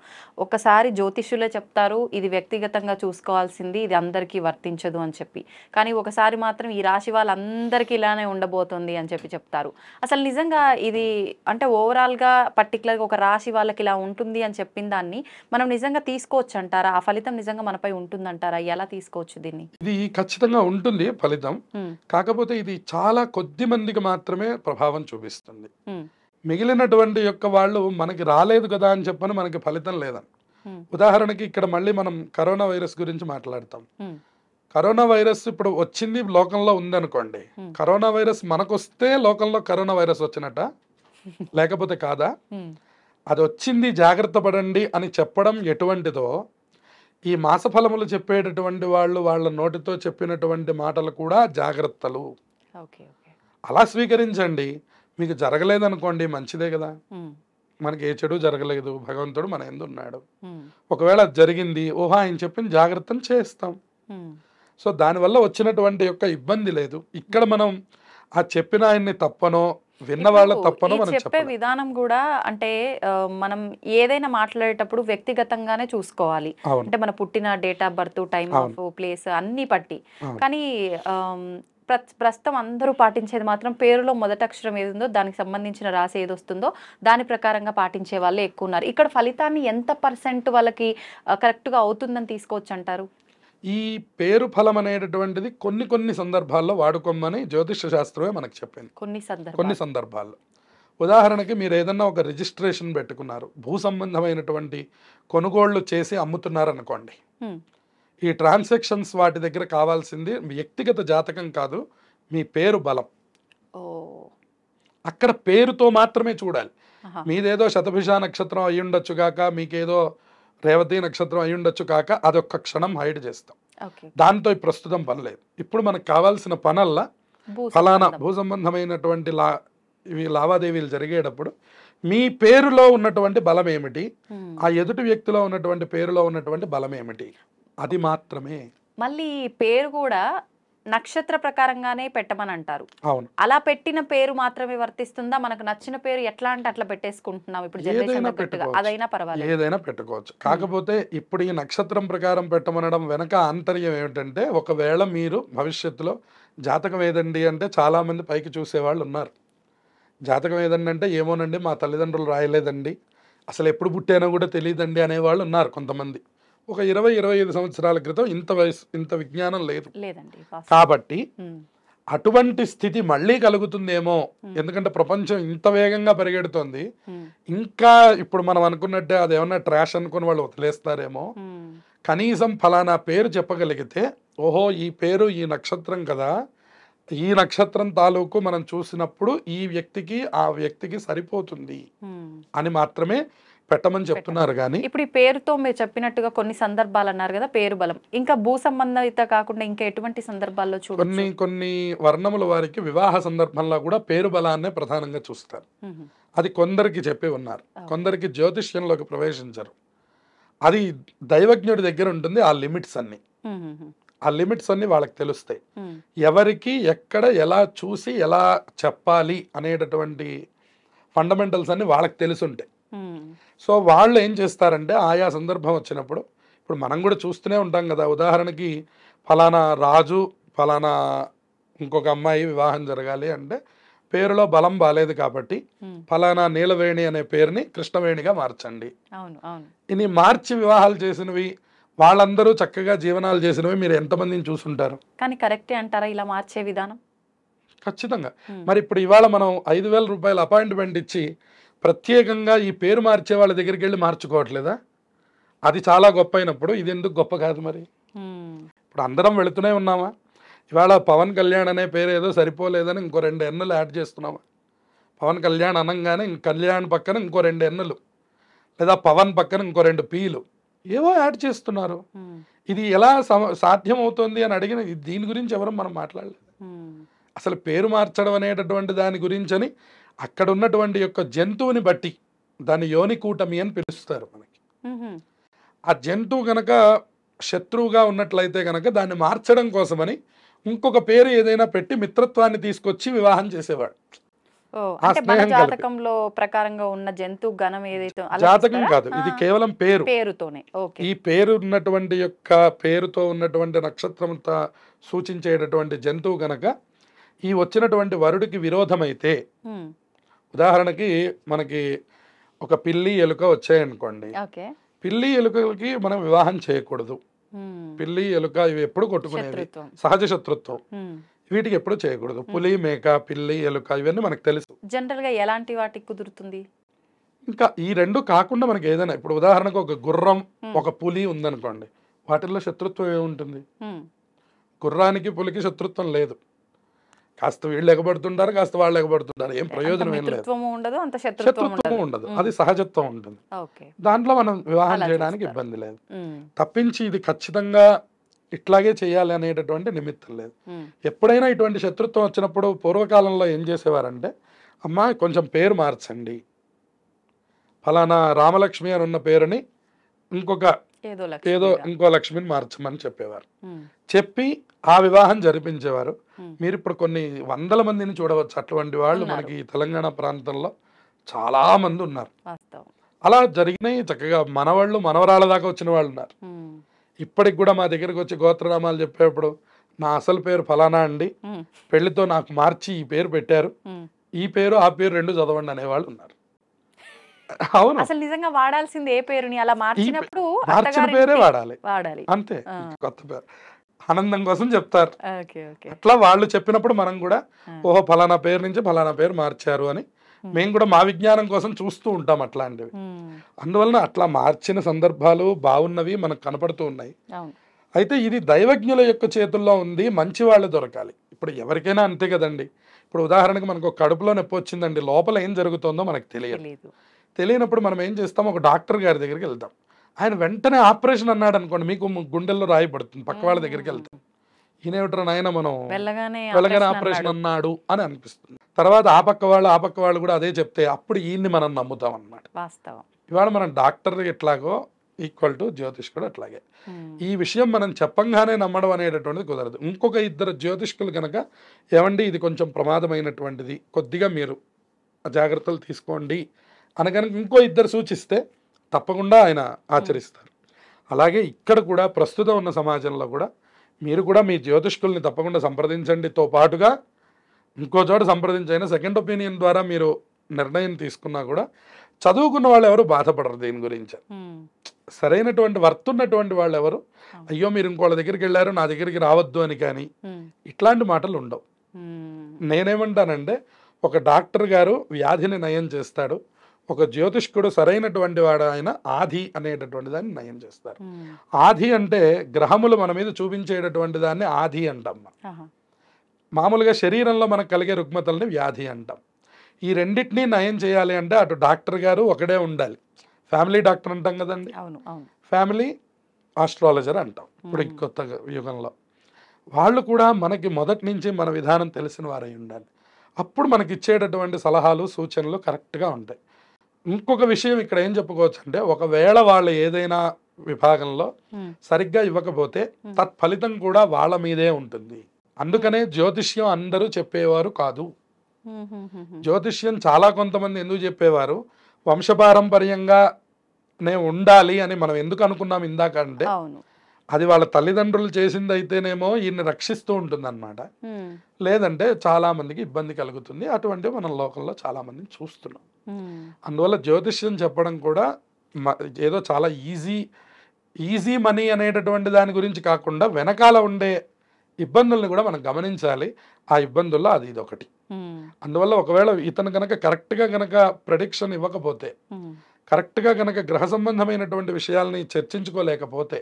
ఒకసారి జ్యోతిష్యులే చెప్తారు ఇది వ్యక్తిగతంగా చూసుకోవాల్సింది, ఇది అందరికీ వర్తించదు అని చెప్పి. కానీ ఒకసారి మాత్రం ఈ రాశి వాళ్ళందరికీ ఇలానే ఉండబోతుంది అని చెప్పి చెప్తారు. అసలు నిజంగా ఇది అంటే ఓవరాల్గా పర్టికులర్గా ఒక రాశి వాళ్ళకి ఇలా ఉంటుంది అని చెప్పిన దాన్ని మనం నిజంగా తీసుకోవచ్చు అంటారా? ఆ ఫలితం నిజంగా మనపై ఉంటుందంటారా? ఎలా తీసుకోవచ్చు దీన్ని? ఇది ఖచ్చితంగా ఉంటుంది ఫలితం. కాకపోతే ఇది చాలా కొద్ది మందికి మాత్రమే ప్రభావం చూపిస్తుంది. మిగిలినటువంటి యొక్క వాళ్ళు మనకి రాలేదు కదా అని చెప్పని మనకి ఫలితం లేదని. ఉదాహరణకి ఇక్కడ మళ్ళీ మనం కరోనా వైరస్ గురించి మాట్లాడతాం. కరోనా వైరస్ ఇప్పుడు వచ్చింది, లోకంలో ఉందనుకోండి. కరోనా వైరస్ మనకు వస్తే లోకంలో కరోనా వైరస్ వచ్చినట్ట, లేకపోతే కాదా? అది వచ్చింది జాగ్రత్త పడండి అని చెప్పడం ఎటువంటిదో, ఈ మాసఫలములు చెప్పేటటువంటి వాళ్ళు వాళ్ళ నోటితో చెప్పినటువంటి మాటలు కూడా జాగ్రత్తలు. అలా స్వీకరించండి. మీకు జరగలేదనుకోండి, మంచిదే కదా, మనకి ఏ చెడు జరగలేదు, భగవంతుడు మన యందు ఉన్నాడు. ఒకవేళ అది జరిగింది, ఓహో ఆయన చెప్పిన జాగ్రత్తను చేస్తాం. సో దానివల్ల వచ్చినటువంటి యొక్క ఇబ్బంది లేదు. ఇక్కడ మనం ఆ చెప్పిన ఆయన్ని తప్పనో విన్న వాళ్ళ తప్పనో మనం చెప్పే విధానం కూడా అంటే మనం ఏదైనా మాట్లాడేటప్పుడు వ్యక్తిగతంగానే చూసుకోవాలి. అంటే మన పుట్టిన date of birth, time of place అన్ని పట్టి. కానీ ప్రస్తుతం అందరూ పాటించేది మాత్రం పేరులో మొదటి అక్షరం ఏది ఉందో దానికి సంబంధించిన రాశి ఏది వస్తుందో దాని ప్రకారంగా పాటించే వాళ్ళే ఎక్కువ ఉన్నారు. ఇక్కడ ఫలితాన్ని ఎంత పర్సెంట్ వాళ్ళకి కరెక్ట్గా అవుతుందని తీసుకోవచ్చు అంటారు? ఈ పేరు ఫలం అనేటటువంటిది కొన్ని సందర్భాల్లో వాడుకోమని జ్యోతిష శాస్త్రమే మనకు చెప్పింది. కొన్ని సందర్భాల్లో ఉదాహరణకి మీరు ఏదన్నా ఒక రిజిస్ట్రేషన్ పెట్టుకున్నారు, భూ సంబంధమైనటువంటి కొనుగోళ్లు చేసి అమ్ముతున్నారు అనుకోండి. ఈ ట్రాన్సాక్షన్స్ వాటి దగ్గర కావాల్సింది వ్యక్తిగత జాతకం కాదు, మీ పేరు బలం. అక్కడ పేరుతో మాత్రమే చూడాలి. మీదేదో శతభిష నక్షత్రం అయి ఉండొచ్చు కాక, మీకేదో రేవతి నక్షత్రం అయి ఉండొచ్చు కాక, అదొక్క క్షణం హైడ్ చేస్తాం. దాంతో ప్రస్తుతం పని లేదు. ఇప్పుడు మనకు కావాల్సిన పనల్లా ఫలానా భూ సంబంధమైనటువంటి ఇవి లావాదేవీలు జరిగేటప్పుడు మీ పేరులో ఉన్నటువంటి బలం ఏమిటి, ఆ ఎదుటి వ్యక్తిలో ఉన్నటువంటి పేరులో ఉన్నటువంటి బలం ఏమిటి, అది మాత్రమే. మళ్ళీ పేరు కూడా నక్షత్ర ప్రకారంగానే పెట్టమని అంటారు. అవును. అలా పెట్టిన పేరు మాత్రమే వర్తిస్తుందా? మనకు నచ్చిన పేరు ఎట్లా అంటే అట్లా పెట్టేసుకుంటున్నాం ఇప్పుడు జనరేషన్ తగ్గట్టుగా. అదైనా పర్వాలేదు, ఏదైనా పెట్టుకోవచ్చు. కాకపోతే ఇప్పుడు ఈ నక్షత్రం ప్రకారం పెట్టమనడం వెనక ఆంతర్యం ఏమిటంటే, ఒకవేళ మీరు భవిష్యత్తులో జాతకం ఏదండి అంటే చాలా మంది పైకి చూసేవాళ్ళు ఉన్నారు. జాతకం ఏదండి అంటే ఏమోనండి మా తల్లిదండ్రులు రాయలేదండి, అసలు ఎప్పుడు పుట్టానో కూడా తెలియదండి అనేవాళ్ళు ఉన్నారు కొంతమంది. ఒక 20-25 సంవత్సరాల క్రితం ఇంత విజ్ఞానం లేదు. కాబట్టి అటువంటి స్థితి మళ్ళీ కలుగుతుందేమో, ఎందుకంటే ప్రపంచం ఇంత వేగంగా పరిగెడుతోంది. ఇంకా ఇప్పుడు మనం అనుకున్నట్టే అదేమన్నా ట్రాష్ అనుకుని వాళ్ళు వదిలేస్తారేమో. కనీసం ఫలానా పేరు చెప్పగలిగితే, ఓహో ఈ పేరు ఈ నక్షత్రం కదా, ఈ నక్షత్రం తాలూకు మనం చూసినప్పుడు ఈ వ్యక్తికి ఆ వ్యక్తికి సరిపోతుంది అని మాత్రమే పెట్టమని చెప్తున్నారు. కానీ ఇప్పుడు ఈ పేరుతో మీరు చెప్పినట్టుగా కొన్ని సందర్భాలు అన్నారు కదా, పేరు బలం ఇంకా భూ సంబంధిత కాకుండా ఇంకా ఎటువంటి సందర్భాల్లో చూడండి? కొన్ని వర్ణముల వారికి వివాహ సందర్భంలో కూడా పేరు బలాన్నే ప్రధానంగా చూస్తారు. అది కొందరికి చెప్పి ఉన్నారు, కొందరికి జ్యోతిష్యంలోకి ప్రవేశించరు. అది దైవజ్ఞుడి దగ్గర ఉంటుంది. ఆ లిమిట్స్ అన్ని వాళ్ళకి తెలుస్తాయి. ఎవరికి ఎక్కడ ఎలా చూసి ఎలా చెప్పాలి అనేటటువంటి ఫండమెంటల్స్ అన్ని వాళ్ళకి తెలుసుంటాయి. సో వాళ్ళు ఏం చేస్తారంటే ఆయా సందర్భం వచ్చినప్పుడు, ఇప్పుడు మనం కూడా చూస్తూనే ఉంటాం కదా, ఉదాహరణకి ఫలానా రాజు ఫలానా ఇంకొక అమ్మాయి వివాహం జరగాలి అంటే పేరులో బలం బాలేదు కాబట్టి ఫలానా నీలవేణి అనే పేరుని కృష్ణవేణిగా మార్చండి. ఇని మార్చి వివాహాలు చేసినవి వాళ్ళందరూ చక్కగా జీవనాలు చేసినవి మీరు ఎంతమందిని చూసుంటారు? కానీ కరెక్టే అంటారా ఇలా మార్చే విధానం? ఖచ్చితంగా. మరి ఇప్పుడు ఇవాళ మనం 5,000 రూపాయల అపాయింట్మెంట్ ఇచ్చి ప్రత్యేకంగా ఈ పేరు మార్చే వాళ్ళ దగ్గరికి వెళ్ళి మార్చుకోవట్లేదా? అది చాలా గొప్ప అయినప్పుడు ఇది ఎందుకు గొప్ప కాదు? మరి ఇప్పుడు అందరం వెళుతూనే ఉన్నామా? ఇవాళ పవన్ కళ్యాణ్ అనే పేరు ఏదో సరిపోలేదని ఇంకో 2 ఎన్నులు యాడ్ చేస్తున్నామా? పవన్ కళ్యాణ్ అనగానే కళ్యాణ్ పక్కన ఇంకో 2 ఎన్నులు, లేదా పవన్ పక్కన ఇంకో 2 పీలు, ఏవో యాడ్ చేస్తున్నారు. ఇది ఎలా సాధ్యం అవుతుంది అని అడిగిన దీని గురించి ఎవరు మనం మాట్లాడలేదు. అసలు పేరు మార్చడం అనేటటువంటి దాని గురించి అని అక్కడ ఉన్నటువంటి యొక్క జంతువుని బట్టి దాని యోని కూటమి అని పిలుస్తారు మనకి. ఆ జంతువు గనక శత్రువుగా ఉన్నట్లయితే గనక దాన్ని మార్చడం కోసమని ఇంకొక పేరు ఏదైనా పెట్టి మిత్రత్వాన్ని తీసుకొచ్చి వివాహం చేసేవాడు. జాతకంలో ప్రకారంగా ఉన్న జంతువు గణం ఏదైతే జాతకం కాదు, ఇది కేవలం పేరు. పేరుతోనే ఈ పేరు ఉన్నటువంటి యొక్క పేరుతో ఉన్నటువంటి నక్షత్రంతో సూచించేటటువంటి జంతువు గనక ఈ వచ్చినటువంటి వరుడికి విరోధమైతే, ఉదాహరణకి మనకి ఒక పిల్లి ఎలుక వచ్చాయనుకోండి, పిల్లి ఎలుకలకి మనం వివాహం చేయకూడదు. పిల్లి ఎలుక ఇవి ఎప్పుడు కొట్టుకునేవి, సహజ శత్రుత్వం, వీటికి ఎప్పుడు చేయకూడదు. పులి, మేక, పిల్లి, ఎలుక ఇవన్నీ మనకు తెలుసు. జనరల్ గా ఎలాంటి వాటికి కుదురుతుంది? ఇంకా ఈ రెండు కాకుండా మనకి ఏదైనా, ఇప్పుడు ఉదాహరణకు ఒక గుర్రం, ఒక పులి ఉందనుకోండి, వాటిల్లో శత్రుత్వం ఏముంటుంది? గుర్రానికి పులికి శత్రుత్వం లేదు. కాస్త వీళ్ళు ఎగబడుతుంటారు, కాస్త వాళ్ళు ఎగబడుతుంటారు, ఏం ప్రయోజనం ఏం లేదు, శత్రుత్వం ఉండదు, అది సహజత్వం ఉంటుంది. దాంట్లో మనం వివాహం చేయడానికి ఇబ్బంది లేదు. తప్పించి ఇది ఖచ్చితంగా ఇట్లాగే చేయాలి అనేటటువంటి నిమిత్తం లేదు. ఎప్పుడైనా ఇటువంటి శత్రుత్వం వచ్చినప్పుడు పూర్వకాలంలో ఏం చేసేవారంటే, అమ్మా కొంచెం పేరు మార్చండి, ఫలానా రామలక్ష్మి అని ఉన్న పేరుని ఇంకో లక్ష్మిని మార్చమని చెప్పేవారు. చెప్పి ఆ వివాహం జరిపించేవారు. మీరు ఇప్పుడు కొన్ని వందల మందిని చూడవచ్చు అటువంటి వాళ్ళు మనకి తెలంగాణ ప్రాంతంలో చాలా మంది ఉన్నారు. అలా జరిగినాయి. చక్కగా మనవాళ్ళు మనవరాళ్ళ దాకా వచ్చిన వాళ్ళు ఉన్నారు. ఇప్పటికి కూడా మా దగ్గరికి వచ్చి గోత్రనామాలు చెప్పేప్పుడు, నా అసలు పేరు ఫలానా అండి, పెళ్లితో నాకు మార్చి ఈ పేరు పెట్టారు, ఈ పేరు ఆ పేరు రెండు చదవండి అనేవాళ్ళు ఉన్నారు. అవును, అసలు నిజంగా వాడాల్సింది ఏ పేరుని, అలా మార్చినప్పుడు మార్చిన పేరే వాడాలి అంతే. కొత్త పేరు ఆనందం కోసం చెప్తారు. అట్లా వాళ్ళు చెప్పినప్పుడు మనం కూడా ఓహో ఫలానా పేరు నుంచి ఫలానా పేరు మార్చారు అని మేము కూడా మా విజ్ఞానం కోసం చూస్తూ ఉంటాం అట్లాంటివి. అందువలన అట్లా మార్చిన సందర్భాలు బాగున్నవి మనకు కనపడుతూ ఉన్నాయి. అయితే ఇది దైవజ్ఞుల యొక్క చేతుల్లో ఉంది, మంచి వాళ్ళు దొరకాలి. ఇప్పుడు ఎవరికైనా అంతే కదండి. ఇప్పుడు ఉదాహరణకు మనకు ఒక కడుపులో నొప్పి వచ్చిందండి, లోపల ఏం జరుగుతుందో మనకు తెలియనప్పుడు మనం ఏం చేస్తాం, ఒక డాక్టర్ గారి దగ్గరికి వెళ్తాం. ఆయన వెంటనే ఆపరేషన్ అన్నాడు అనుకోండి, మీకు గుండెల్లో రాయి పడుతుంది. పక్క వాళ్ళ దగ్గరికి వెళ్తాం, ఈయనేమిట్రా నాయన మనం వెళ్ళగానే ఆపరేషన్ అన్నాడు అని అనిపిస్తుంది. తర్వాత ఆ పక్క వాళ్ళు కూడా అదే చెప్తే అప్పుడు ఈయన్ని మనం నమ్ముతాం అన్నమాట. ఇవాళ మనం డాక్టర్ ఎట్లాగో ఈక్వల్ టు జ్యోతిష్కుడు అట్లాగే. ఈ విషయం మనం చెప్పంగానే నమ్మడం అనేటటువంటిది కుదరదు. ఇంకొక ఇద్దరు జ్యోతిష్కులు కనుక ఏమండి ఇది కొంచెం ప్రమాదమైనటువంటిది, కొద్దిగా మీరు జాగ్రత్తలు తీసుకోండి అని కనుక ఇంకో ఇద్దరు సూచిస్తే తప్పకుండా ఆయన ఆచరిస్తారు. అలాగే ఇక్కడ కూడా ప్రస్తుతం ఉన్న సమాజంలో కూడా మీరు కూడా మీ జ్యోతిష్కుల్ని తప్పకుండా సంప్రదించండితో పాటుగా ఇంకో చోట సంప్రదించైనా సెకండ్ ఒపీనియన్ ద్వారా మీరు నిర్ణయం తీసుకున్నా కూడా చదువుకున్న వాళ్ళు ఎవరు బాధపడరు దీని గురించి. సరైనటువంటి వర్త్ ఉన్నటువంటి వాళ్ళు ఎవరు అయ్యో మీరు ఇంకోళ్ళ దగ్గరికి వెళ్ళారు నా దగ్గరికి రావద్దు అని కానీ ఇట్లాంటి మాటలు ఉండవు. నేనేమంటానంటే ఒక డాక్టర్ గారు వ్యాధిని నయం చేస్తాడు, ఒక జ్యోతిష్కుడు సరైనటువంటి వాడు ఆయన ఆది అనేటటువంటి దాన్ని నయం చేస్తారు. ఆది అంటే గ్రహములు మన మీద చూపించేటటువంటి దాన్ని ఆది అంటాం. మామూలుగా శరీరంలో మనకు కలిగే రుగ్మతల్ని వ్యాధి అంటాం. ఈ రెండింటినీ నయం చేయాలి అంటే అటు డాక్టర్ గారు ఒకడే ఉండాలి. ఫ్యామిలీ డాక్టర్ అంటాం కదండి, ఫ్యామిలీ ఆస్ట్రాలజర్ అంటాం ఇప్పుడు కొత్త యుగంలో. వాళ్ళు కూడా మనకి మొదటి నుంచి మన విధానం తెలిసిన వారై ఉండాలి. అప్పుడు మనకి ఇచ్చేటటువంటి సలహాలు సూచనలు కరెక్ట్గా ఉంటాయి. ఇంకొక విషయం ఇక్కడ ఏం చెప్పుకోవచ్చు అంటే, ఒకవేళ వాళ్ళు ఏదైనా విభాగంలో సరిగ్గా ఇవ్వకపోతే తత్ఫలితం కూడా వాళ్ళ మీదే ఉంటుంది. అందుకనే జ్యోతిష్యం అందరూ చెప్పేవారు కాదు. జ్యోతిష్యం చాలా కొంతమంది ఎందుకు చెప్పేవారు, వంశపారంపర్యంగానే ఉండాలి అని మనం ఎందుకు అనుకున్నాం ఇందాక అంటే, అది వాళ్ళ తల్లిదండ్రులు చేసింది అయితేనేమో ఈయన్ని రక్షిస్తూ ఉంటుంది అనమాట, లేదంటే చాలా మందికి ఇబ్బంది కలుగుతుంది. అటువంటివి మనం లోకంలో చాలా మందిని చూస్తున్నాం. అందువల్ల జ్యోతిష్యం చెప్పడం కూడా ఏదో చాలా ఈజీ మనీ అనేటటువంటి దాని గురించి కాకుండా వెనకాల ఉండే ఇబ్బందుల్ని కూడా మనం గమనించాలి. ఆ ఇబ్బందుల్లో అది ఇదొకటి. అందువల్ల ఒకవేళ ఇతను కనుక కరెక్ట్గా కనుక ప్రెడిక్షన్ ఇవ్వకపోతే, కరెక్ట్గా కనుక గ్రహ సంబంధమైనటువంటి విషయాల్ని చర్చించుకోలేకపోతే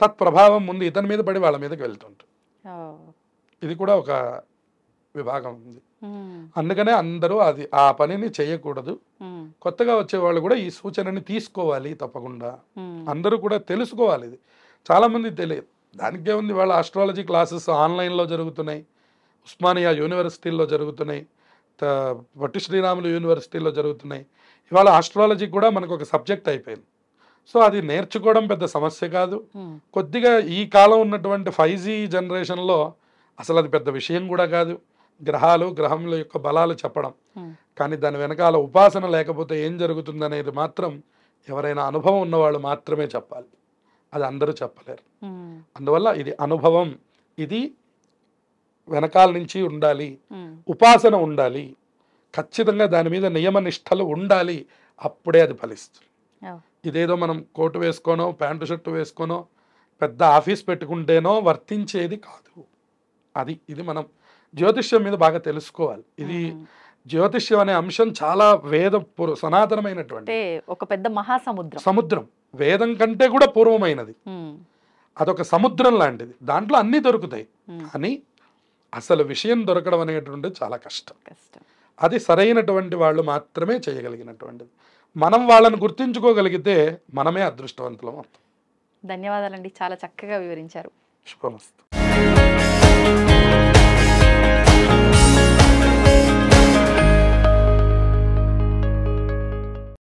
తత్ప్రభావం ముందు ఇతని మీద పడి వాళ్ళ మీదకి వెళ్తుంటుంది. ఇది కూడా ఒక విభాగం ఉంది. అందుకనే అందరూ ఆ పనిని చేయకూడదు. కొత్తగా వచ్చేవాళ్ళు కూడా ఈ సూచనని తీసుకోవాలి తప్పకుండా. అందరూ కూడా తెలుసుకోవాలి. ఇది చాలామంది తెలియదు. దానికే ఉంది, వాళ్ళ ఆస్ట్రాలజీ క్లాసెస్ ఆన్లైన్లో జరుగుతున్నాయి, ఉస్మానియా యూనివర్సిటీల్లో జరుగుతున్నాయి, పొట్టి శ్రీరాములు యూనివర్సిటీలో జరుగుతున్నాయి. ఇవాళ ఆస్ట్రాలజీ కూడా మనకు ఒక సబ్జెక్ట్ అయిపోయింది. సో అది నేర్చుకోవడం పెద్ద సమస్య కాదు. కొద్దిగా ఈ కాలం ఉన్నటువంటి 5G జనరేషన్లో అసలు అది పెద్ద విషయం కూడా కాదు. గ్రహాలు, గ్రహముల యొక్క బలాలు చెప్పడం, కానీ దాని వెనకాల ఉపాసన లేకపోతే ఏం జరుగుతుందనేది మాత్రం ఎవరైనా అనుభవం ఉన్నవాళ్ళు మాత్రమే చెప్పాలి. అది అందరూ చెప్పలేరు. అందువల్ల ఇది అనుభవం, ఇది వెనకాల నుంచి ఉండాలి, ఉపాసన ఉండాలి, ఖచ్చితంగా దాని మీద నియమ నిష్టలు ఉండాలి. అప్పుడే అది ఫలిస్తుంది. ఇదేదో మనం కోటు వేసుకోనో ప్యాంటు షర్టు వేసుకోనో పెద్ద ఆఫీస్ పెట్టుకుంటేనో వర్తించేది కాదు. ఇది మనం జ్యోతిష్యం మీద బాగా తెలుసుకోవాలి. ఇది జ్యోతిష్యం అనే అంశం చాలా సనాతనమైనటువంటి ఒక పెద్ద సముద్రం, వేదం కంటే కూడా పూర్వమైనది. అదొక సముద్రం లాంటిది. దాంట్లో అన్నీ దొరుకుతాయి, కానీ అసలు విషయం దొరకడం అనేటువంటిది చాలా కష్టం. అది సరైనటువంటి వాళ్ళు మాత్రమే చేయగలిగినటువంటిది. మనం వాళ్ళని గుర్తించుకోగలిగితే మనమే అదృష్టవంతులం అవుతాం. ధన్యవాదాలండి, చాలా చక్కగా వివరించారు. శుభమస్తు.